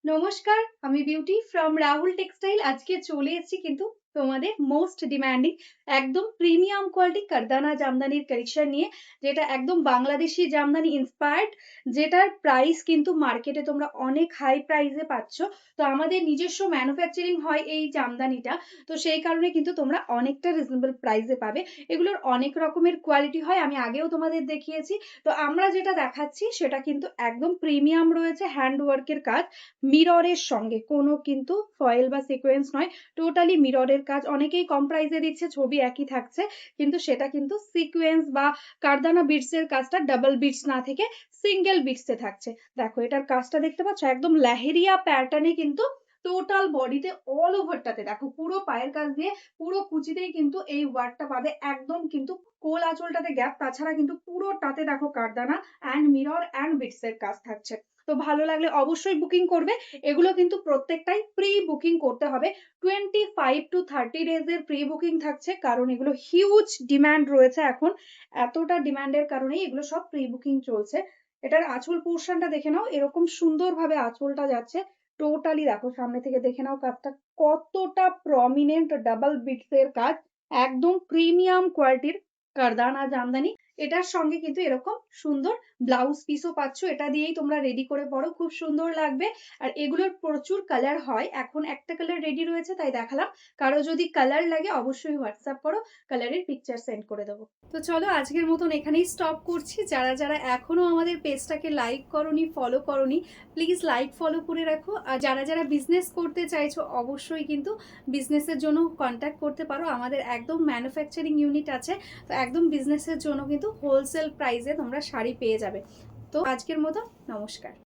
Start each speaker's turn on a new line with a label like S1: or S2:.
S1: নমস্কার, আমি beauty from Rahul textile. আজকে চলে এসেছি কিন্তু তোমাদের মোস্ট ডিমান্ডিং একদম প্রিমিয়াম কোয়ালিটি কারদানা জামদানির কালেকশন নিয়ে, যেটা একদম বাংলাদেশি জামদানি ইন্সপায়ার্ড, যেটার প্রাইস কিন্তু মার্কেটে তোমরা অনেক হাই প্রাইসে পাচ্ছ। তো আমাদের নিজস্ব ম্যানুফ্যাকচারিং হয় এই জামদানিটা, তো সেই কারণে কিন্তু তোমরা অনেকটা রিজনেবল প্রাইসে পাবে। এগুলোর অনেক রকমের কোয়ালিটি হয়, আমি আগেও তোমাদের দেখিয়েছি। তো আমরা যেটা দেখাচ্ছি সেটা কিন্তু একদম প্রিমিয়াম রয়েছে, হ্যান্ডওয়ার্কের কাজ, মিররের সঙ্গে, কোনো কিন্তু ফয়েল বা সিকোয়েন্স নয়, টোটালি মিররের কাজ। অনেকেই কম প্রাইসে দিচ্ছে, ছবি একই থাকছে, কিন্তু সেটা কিন্তু সিকোয়েন্স বা কারদানা বিটস এর কাজটা ডাবল বিটস না থেকে সিঙ্গেল বিটসে থাকছে। দেখো এটার কাজটা দেখতে পাচ্ছ, একদম লেহেরিয়া প্যাটার্নে কিন্তু টোটাল বডিতে অল ওভারটাতে দেখো, পুরো পায়ের কাজ দিয়ে পুরো কুচিতেই কিন্তু এই ওয়ার্কটা পাবে। একদম কিন্তু কোল আঁচলটাতে গ্যাপ, তাছাড়া কিন্তু পুরোটাতে দেখো কারদানা অ্যান্ড মিরর অ্যান্ড বিটস এর কাজ থাকছে। তো ভালো লাগলে অবশ্যই বুকিং করবে। এগুলো কিন্তু প্রত্যেকটাই প্রি বুকিং করতে হবে। 25 to 30 ডেজ এর প্রি বুকিং থাকছে, কারণ এগুলো হিউজ ডিমান্ড রয়েছে এখন। এতটা ডিমান্ডের কারণেই এগুলো সব প্রি বুকিং চলছে। এটার আঁচল পোর্শনটা দেখে নাও, এরকম সুন্দরভাবে আঁচলটা যাচ্ছে। টোটালি দেখো, সামনে থেকে দেখে নাও কাজটা কতটা প্রমিনেন্ট, ডাবল বিটস এর কাজ, একদম প্রিমিয়াম কোয়ালিটির কারদানা জামদানি। এটার সঙ্গে কিন্তু এরকম সুন্দর ব্লাউজ পিসও পাচ্ছ, এটা দিয়েই তোমরা রেডি করে পরো, খুব সুন্দর লাগবে। আর এগুলোর প্রচুর কালার হয়, এখন একটা কালার রেডি রয়েছে তাই দেখালাম। কারো যদি কালার লাগে অবশ্যই হোয়াটসঅ্যাপ করো, কালারের পিকচার সেন্ড করে দেবো। তো চলো আজকের মতন এখানেই স্টপ করছি। যারা যারা এখনো আমাদের পেজটাকে লাইক করোনি, ফলো করোনি, প্লিজ লাইক ফলো করে রাখো। আর যারা যারা বিজনেস করতে চাইছো অবশ্যই কিন্তু বিজনেসের জন্য কন্ট্যাক্ট করতে পারো, আমাদের একদম ম্যানুফ্যাকচারিং ইউনিট আছে। তো একদম বিজনেসের জন্য কিন্তু হোলসেল প্রাইসে তোমরা শাড়ি পেয়ে যাবে। তো আজকের মতো নমস্কার।